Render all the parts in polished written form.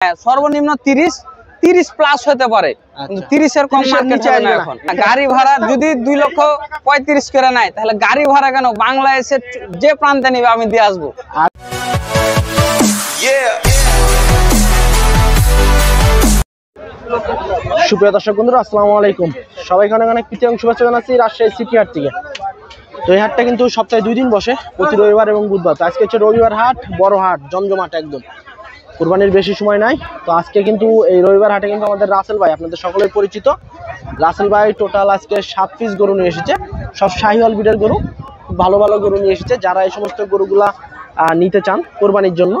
সর্বনিম্ন 30 প্লাস হতে পারে, 30-এর কম মার্কেট হবে না এখন। গাড়ি ভাড়া যদি 2,35,000 করে নেয়, তাহলে গাড়ি ভাড়া কেন বাংলাদেশের যে প্রান্তে নিবে আমি দিয়ে আসবো। সুপ্রিয় দর্শক বন্ধুরা, আসসালামু আলাইকুম। সবাইকে অনেক অনেক প্রীতি এবং শুভেচ্ছা জানাচ্ছি রাজশাহী সিটি হাট থেকে। তো এই হাটটা কিন্তু সপ্তাহে 2 দিন বসে, প্রতি রবিবার এবং বুধবার। তো আজকে হচ্ছে রবিবার হাট, বড় হাট, জমজমাট একদম, কুরবানির বেশি সময় নাই। তো আজকে কিন্তু এই রবিবার হাটে কিন্তু আমাদের রাসেল ভাই, আপনাদের সকলের পরিচিত রাসেল ভাই, টোটাল আজকে 7 পিস গরু নিয়ে এসেছে। সব শাহিওয়াল ব্রিডের গরু, খুব ভালো ভালো গরু নিয়ে এসেছে। যারা এই সমস্ত গরুগুলা নিতে চান কোরবানির জন্য,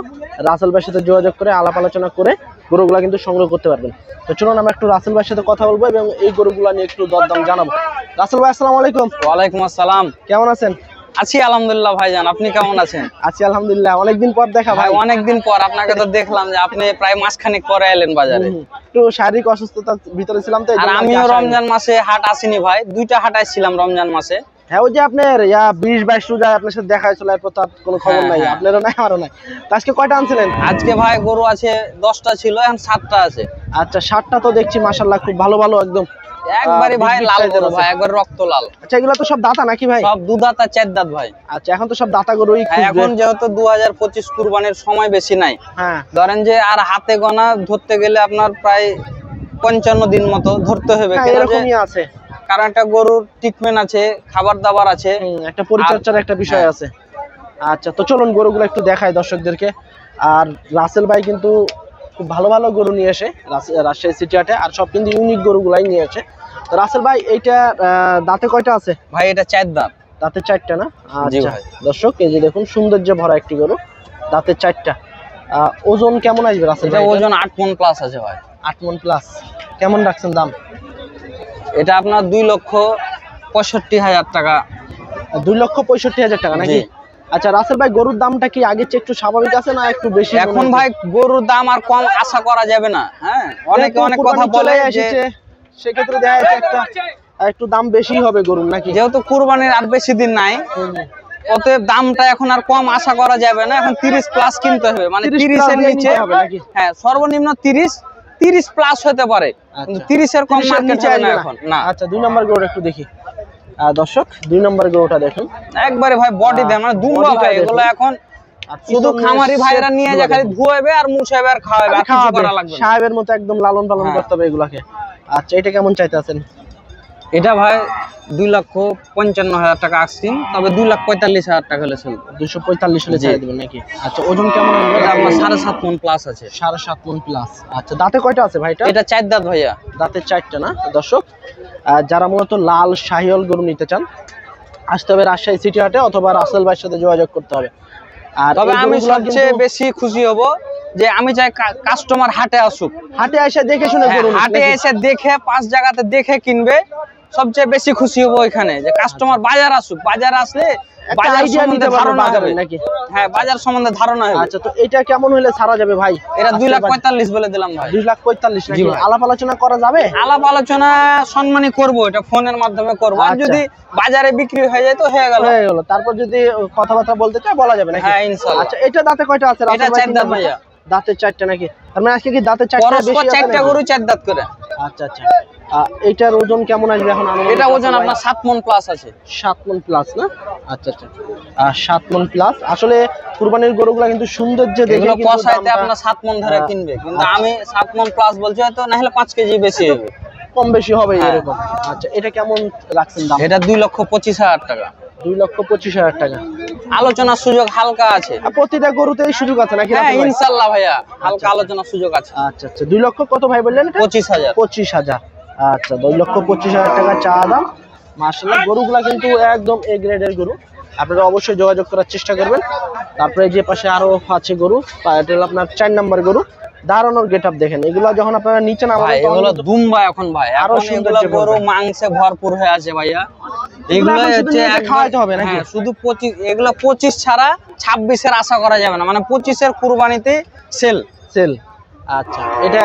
রাসেল ভাইয়ের সাথে যোগাযোগ করে আলাপ আলোচনা করে গরুগুলা কিন্তু সংগ্রহ করতে পারবেন। তো চলুন আমরা একটু রাসেল ভাইয়ের সাথে কথা বলবো এবং এই গরুগুলা নিয়ে একটু দরদাম জানাবো। রাসেল ভাই, আসসালামু আলাইকুম। ওয়ালাইকুম আসসালাম। কেমন আছেন? আছি আলহামদুলিল্লাহ ভাইজান, আপনি কেমন আছেন? আছি আলহামদুলিল্লাহ। অনেকদিন পর দেখা ভাই। অনেকদিন পর আপনাকে তো দেখলাম যে আপনি প্রায় মাসখানেক পরে এলেন বাজারে। একটু শারীরিক অসুস্থতার ভিতরে ছিলাম তো। আর আমিও রমজান মাসে হাট আসিনি ভাই, 2টা হাট আসছিলাম রমজান মাসে। হ্যাঁ, ওই যে আপনার 20-22 রোজা আপনার সাথে দেখা হয়েছিল, এরপর তো কোনো খবর নাই, আপনারও নাই আমারও নাই। আজকে কয়টা আনছিলেন? আজকে ভাই গরু আছে 10টা ছিল, এখন 7টা আছে। আচ্ছা, 7টা তো দেখছি মাশাআল্লাহ খুব ভালো ভালো, একদম একবারে ভাই লাল গরু ভাই, একবার রক্ত লাল। আচ্ছা, এগুলো তো সব দাতা নাকি ভাই? সব দুধাতা 4 দাঁত ভাই। আচ্ছা, এখন তো সব দাতা গরুই খুঁজবে। এখন যেহেতু 2025 কুরবানির সময় বেশি নাই, হ্যাঁ, ধরেন যে আর হাতে গোনা ধরতে গেলে আপনার প্রায় 55 দিন মতো ধরতে হবে। এরকমই আছে, কারণ একটা গরুর ট্রিটমেন্ট আছে, খাবার দাবার আছে, একটা পরিচর্যার একটা বিষয় আছে। আচ্ছা, তো চলুন গরুগুলো একটু দেখাই দর্শকদেরকে। আর রাসেল ভাই কিন্তু খুব ভালো ভালো গরু নিয়ে আসে রাজশাহী সিটি হাটে, আর সব কিন্তু ইউনিক গরুগুলাই নিয়ে আসে। তো রাসেল ভাই, এইটা দাঁতে কয়টা আছে ভাই? এটা 4 দাঁত। দাঁতে 4টা না? আচ্ছা দর্শক, এই যে দেখুন সৌন্দর্য ভরা একটি গরু, দাঁতে 4টা। ওজন কেমন আসবে রাসেল ভাই? ওজন 8 মণ প্লাস আছে ভাই। 8 মণ প্লাস। কেমন রাখছেন দাম? এটা আপনার 2,65,000 টাকা। 2,65,000 টাকা নাকি? আচ্ছা রাসেল ভাই, গরুর দামটা কি আগের চেয়ে একটু স্বাভাবিক আছে না একটু বেশি? এখন ভাই গরুর দাম আর কম আশা করা যাবে না। হ্যাঁ, অনেকে অনেক কথা বলে এসেছে, সেক্ষেত্রে দেখা যাচ্ছে একটু দাম বেশি হবে গরুর নাকি? যেহেতু কুরবানির আর বেশি দিন নাই, অতএব দামটা এখন আর কম আশা করা যাবে না। এখন 30 প্লাস কিনতে হবে, মানে 30 এর নিচে হবে নাকি? হ্যাঁ, সর্বনিম্ন 30 প্লাস হতে পারে, কিন্তু 30-এর কম মার্কেট হবে না এখন না। আচ্ছা, 2 নম্বর গরুটা একটু দেখি দর্শক। 2 নম্বর গরুটা দেখুন, একবারে ভাই বডি দেয়, মানে দুম্বা ভাই। এগুলো এখন শুধু খামারি ভাইরা নিয়ে যায়, খালি ধুয়াবে আর মুছাবে আর খাওয়াবে, আর কিছু করা লাগবে না। সাহেবের মতো একদম লালন পালন করতে হবে এগুলাকে। আচ্ছা, এটা কেমন চাইতে আছেন? এটা ভাই 2,55,000 টাকা আসছেন, তবে 2,45,000 টাকা হলে চলবে। 245 হলে ছেড়ে দিবেন নাকি? আচ্ছা, ওজন কেমন হবে? এটা আপনার 7.5 মণ প্লাস আছে। 7.5 মণ প্লাস। আচ্ছা, দাঁতে কয়টা আছে ভাই? এটা 4 দাঁত ভাইয়া। দাঁতে 4টা না? দর্শক, যারা মূলত লাল শাহিওয়াল গরু নিতে চান, আসতে হবে রাজশাহী সিটি হাটে, অথবা রাসেল ভাইয়ের সাথে যোগাযোগ করতে হবে। আর তবে আমি সবচেয়ে বেশি খুশি হব যে আমি চাই কাস্টমার হাটে আসুক, হাটে এসে দেখে শুনে গরু, হাটে এসে দেখে 5 জায়গাতে দেখে কিনবে। সবচেয়ে বেশি খুশি হব এখানে যে কাস্টমার বাজার আসুক, বাজার আসলে বাজার সম্বন্ধে ধারণা হবে নাকি? হ্যাঁ, বাজার সম্বন্ধে ধারণা হবে। আচ্ছা, তো এটা কেমন হলে ছাড়া যাবে ভাই? এটা 2,45,000 বলে দিলাম ভাই। 2,45,000 নাকি? আলাপ আলোচনা করা যাবে? আলাপ আলোচনা সম্মানই করব, এটা ফোনের মাধ্যমে করব। আর যদি বাজারে বিক্রি হয়ে যায় তো হয়ে গেল। তারপর যদি কথাবার্তা বলতে চায় বলা যাবে নাকি? হ্যাঁ, ইনশাআল্লাহ। আচ্ছা, এটা দাঁতে কয়টা আছে? এটা 4 দাঁত ভাইয়া। দাঁতে 4টা নাকি? তার মানে আজকে কি দাঁতে 4টা বেশি আছে? 4টা গরু 4 দাঁত করে। আচ্ছা আচ্ছা, এটার ওজন কেমন আসবে এখন? এটা ওজন আপনার 7 মণ প্লাস আছে। 7 মণ প্লাস না? আচ্ছা আচ্ছা, 7 মণ প্লাস। আসলে কুরবানির গরুগুলা কিন্তু সৌন্দর্য দেখে কিন্তু কষাইতে আপনার 7 মণ ধরে কিনবে, কিন্তু আমি 7 মণ প্লাস বলছি, হয়তো না হলে 5 কেজি বেশি হবে, কম বেশি হবে এরকম। আচ্ছা, এটা কেমন রাখছেন দাম? এটা 2,25,000 টাকা। 2,25,000 টাকা। আলোচনার সুযোগ হালকা আছে। প্রতিটা গরুতেই সুযোগ আছে নাকি? হ্যাঁ, ইনশাআল্লাহ ভাইয়া, হালকা আলোচনার সুযোগ আছে। আচ্ছা আচ্ছা, 2 লক্ষ কত ভাই বললেন? 25,000। 25,000। আচ্ছা, 2,25,000 টাকা চা দাম। মাশাআল্লাহ, গরুগুলা কিন্তু একদম এ গ্রেডের গরু, আপনারা অবশ্যই যোগাযোগ করার চেষ্টা করবেন। তারপরে যে পাশে আরো আছে গরু, এটা হলো আপনার 4 নম্বর গরু। দাঁড়ানোর গেটআপ দেখেন, এগুলা যখন আপনারা নিচে নামাবেন এগুলো দুম্বা এখন ভাই, আরো এগুলো গরু মাংসে ভরপুর হয়ে আছে ভাইয়া। এগুলো হচ্ছে খাওয়াতে হবে নাকি? শুধু 25, এগুলো 25 ছাড়া 26-এর আশা করা যাবে না, মানে 25-এর কুরবানিতে সেল। আচ্ছা, এটা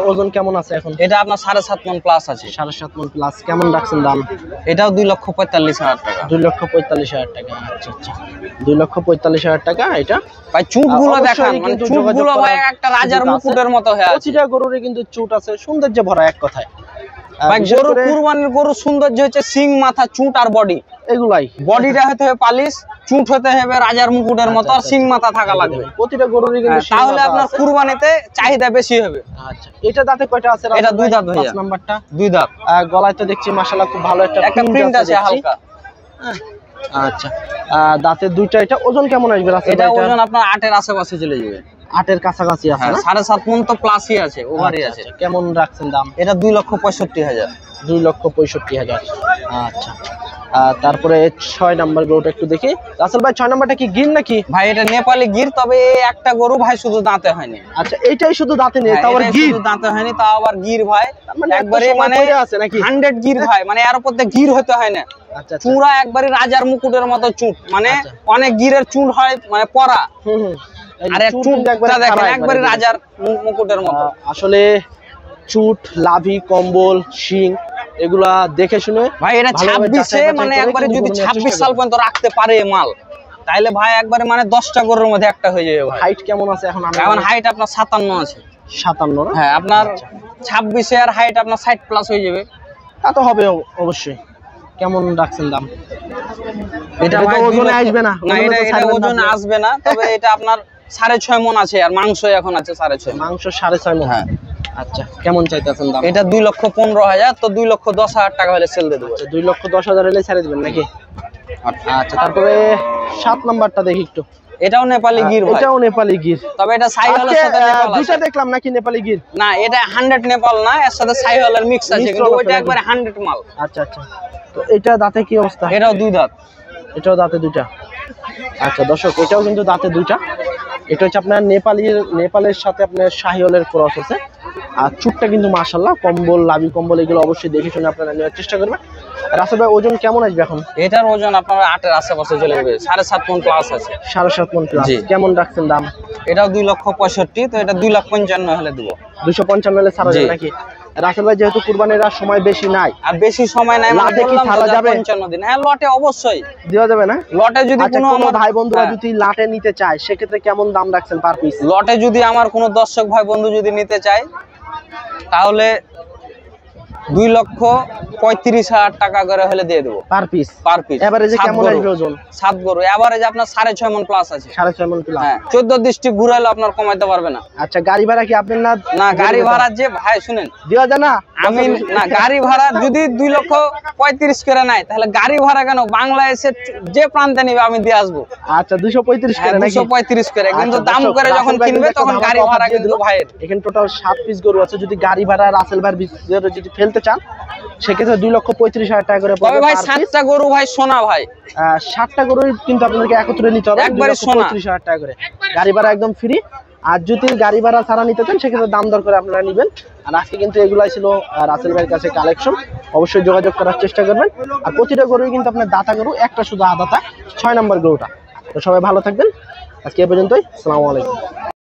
ওজন কেমন আছে এখন? এটা আপনার 7.5 মণ প্লাস আছে। 7.5 মণ প্লাস। কেমন রাখছেন দাম? এটাও 2,45,000 টাকা। 2,45,000 টাকা। আচ্ছা আচ্ছা, 2,45,000 টাকা এটা। ভাই চুট গুলো দেখেন, মানে চুট গুলো ভাই একটা রাজার মুকুটের মতো হয়ে আছে। প্রতিটা গরুরই কিন্তু চুট আছে, সৌন্দর্য ভরা এক কথায়। ভাই গরু কুরবানির গরু সৌন্দর্য হচ্ছে সিং, মাথা, চুট আর বডি। এগুলাই বডিটা হতে হবে পালিশ, চুট হতে হবে রাজার মুকুটের মতো, আর সিং মাথা থাকা লাগবে প্রতিটা গরুরই কিন্তু। তাহলে আপনার কুরবানিতে চাহিদা বেশি হবে। আচ্ছা, এটা দাঁতে কয়টা আছে? এটা 2 দাঁত ভাইয়া। 5 নাম্বারটা 2 দাঁত। গলায় তো দেখছি মাশাআল্লাহ খুব ভালো একটা প্রিন্ট আছে হালকা। আচ্ছা, দাঁতে দুইটা। এটা ওজন কেমন আসবে? এটা ওজন আপনার 8 এর আশেপাশে চলে যাবে। 8 এর কাছাকাছি আছে না? 7.5 মণ তো প্লাসই আছে, ওভারই আছে। কেমন রাখছেন দাম? এটা 2,65,000। 2,65,000। আচ্ছা, তারপরে 6 নাম্বার গরুটা একটু দেখি। রাসেল ভাই 6 নাম্বারটা কি গির নাকি? ভাই এটা নেপালি গির, তবে একটা গরু ভাই শুধু দাঁতে হয়নি। আচ্ছা, এইটাই শুধু দাঁতে নেই, তাও আবার গির। শুধু দাঁতে হয়নি, তাও আবার গির ভাই। একবারে মানে আছে নাকি 100 গির ভাই, মানে এর উপর দিয়ে গির হতে হয় না। আচ্ছা, চূড়া একবারে রাজার মুকুটের মতো চুট, মানে অনেক গিরের চুট হয় মানে পরা। আর এক চুটটা দেখেন একবারে রাজার মুকুটের মতো। আসলে চুট, লাভি, কম্বল, শিং এগুলা দেখে শুনে ভাই এটা 26-এ মানে একবারে যদি 26 সাল পর্যন্ত রাখতে পারে মাল, তাহলে ভাই একবারে মানে 10টা গরুর মধ্যে একটা হয়ে যাবে ভাই। হাইট কেমন আছে এখন? এখন হাইট আপনার 57 আছে। 57 না? হ্যাঁ, আপনার 26-এ আর হাইট আপনার 60 প্লাস হয়ে যাবে। তা তো হবে অবশ্যই। কেমন রাখছেন দাম? এটা ভাই ওজনে আসবে না? না, এটা ওজনে আসবে না, তবে এটা আপনার 6.5 মণ আছে, আর মাংস এখন আছে 6.5। মাংস 6.5 মণ। হ্যাঁ। আচ্ছা, কেমন চাইতেছেন দাম? এটা 2,15,000, তো 2,10,000 টাকা হলে সেল দিয়ে দেবো। 2,10,000 হলে ছেড়ে দিবেন নাকি? আচ্ছা, তারপরে 7 নাম্বারটা দেখি একটু। এটাও নেপালি গির ভাই। এটাও নেপালি গির, তবে এটা সাইহলের সাথে নেপাল আছে। দুইটা দেখলাম নাকি নেপালি গির? না, এটা 100 নেপাল না, এর সাথে সাইহলের মিক্স আছে, কিন্তু ওইটা একবারে 100 মাল। আচ্ছা আচ্ছা, তো এটা দাঁতে কি অবস্থা? এটাও 2 দাঁত। এটাও দাঁতে দুইটা। আচ্ছা দর্শক, এটাও কিন্তু দাঁতে দুইটা। এটা হচ্ছে আপনার নেপালের সাথে আপনার শাহিওয়ালের ক্রস আছে। আর চুটটা কিন্তু মাশাআল্লাহ, কম্বল, লাভি কম্বল এগুলো অবশ্যই দেখে শুনে আপনারা নেওয়ার চেষ্টা করবেন। রাসেল ভাই ওজন কেমন আসবে এখন? এটার ওজন আপনার 8 এর আশেপাশে চলে যাবে, 7.5 মণ প্লাস আছে। 7.5 মণ প্লাস। কেমন রাখছেন দাম? এটাও 2,65,000, তো এটা 2,55,000 হলে দেবো। 255 হলে ছাড়া যাবে নাকি? রাসেল ভাই যেহেতু কুরবানির আর সময় বেশি নাই, আর বেশি সময় নাই, লাটে কি ছাড়া যাবে? 55 দিন। হ্যাঁ, লটে অবশ্যই দেওয়া যাবে না? লটে যদি কোনো আমার ভাই বন্ধুরা যদি লাটে নিতে চায়, সেক্ষেত্রে কেমন দাম রাখছেন পার পিস? লটে যদি আমার কোনো দর্শক ভাই বন্ধু যদি নিতে চায়, তাহলে 2,35,000 টাকা করে হলে দিয়ে দেবো পার পিস। Per piece. এভারেজে কেমন আসবে ওজন? 7 গরু এভারেজ আপনার 6.5 মণ প্লাস আছে। 6.5 মণ প্লাস। হ্যাঁ, 14 ডিস্ট্রিক্ট ঘুরাইলে আপনার কমাইতে পারবে না। আচ্ছা, গাড়ি ভাড়া কি আপনার? না, গাড়ি ভাড়া যে ভাই শুনেন, দেওয়া যায় না? আমি না, গাড়ি ভাড়া যদি 2,35,000 করে নাই, তাহলে গাড়ি ভাড়া কেন, বাংলাদেশের যে প্রান্তে নিবে আমি দিয়ে আসবো। আচ্ছা, 235 করে নাকি? 235 করে, কিন্তু দাম করে যখন কিনবে তখন গাড়ি ভাড়া কিন্তু ভাইয়ের। এখানে টোটাল 7 পিস গরু আছে। যদি গাড়ি ভাড়া রাসেল ভাইয়ের ভিতরে যদি ফেলতে চান, সেক্ষেত্রে 2,35,000 টাকা করে পড়বে ভাই। 7টা গরু ভাই সোনা ভাই, 7টা গরু কিন্তু আপনাদেরকে একত্রে নিতে হবে, একবারে সোনা। 2,35,000 টাকা করে। গাড়ি ভাড়া একদম ফ্রি। আর যদি গাড়ি ভাড়া ছাড়া নিতে চান, সেক্ষেত্রে দাম দর করে আপনারা নেবেন। আর আজকে কিন্তু এগুলাই ছিল রাসেল ভাইয়ের কাছে কালেকশন। অবশ্যই যোগাযোগ করার চেষ্টা করবেন। আর প্রতিটা গরুই কিন্তু আপনার দাতা গরু, একটা শুধু আদাতা 6 নম্বর গরুটা। তো সবাই ভালো থাকবেন, আজকে এ পর্যন্তই। আসসালামু আলাইকুম।